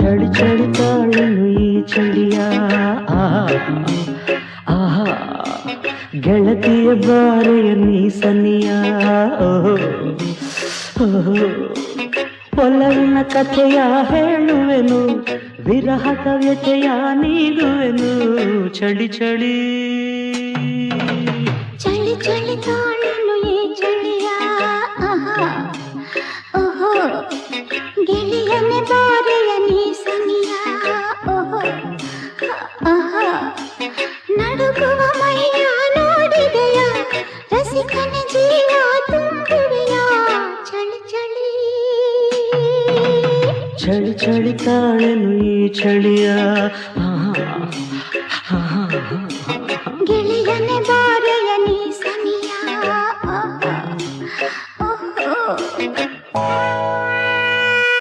ಚಳಿ ಚಳಿ ತಾಳನು ಈ ಚಳಿಯ ಆಹಾ ಗೆಳತಿಯ ಬಾರೆಯ ನೀ ಸನಿಯ ಒಲವಿನ ಕಥೆಯ ಹೇಳುವೆನು ವಿರಹ ಕವಿತೆಯ ನೀಡುವೆನು ಚಳಿ ಚಳಿ ಚಳಿ ಚಳಿ ತಾಳನು ಈ ಚಳಿಯ ಓಹೋ ಗೆಳೆಯನ ಬಾರೆಯ ನೀ ಸನಿಯ ಓಹೋ ನಡುಗುವ ಮೈಯ ನೋಡಿದೆಯ ರಸಿಕನ ಜೀವ ತುಂಬಿದೆಯ ಚಳಿ ಚಳಿ ಚಳಿ ಚಳಿ ತಾಳನು ಈ ಚಳಿಯ ಗೆಳೆಯನ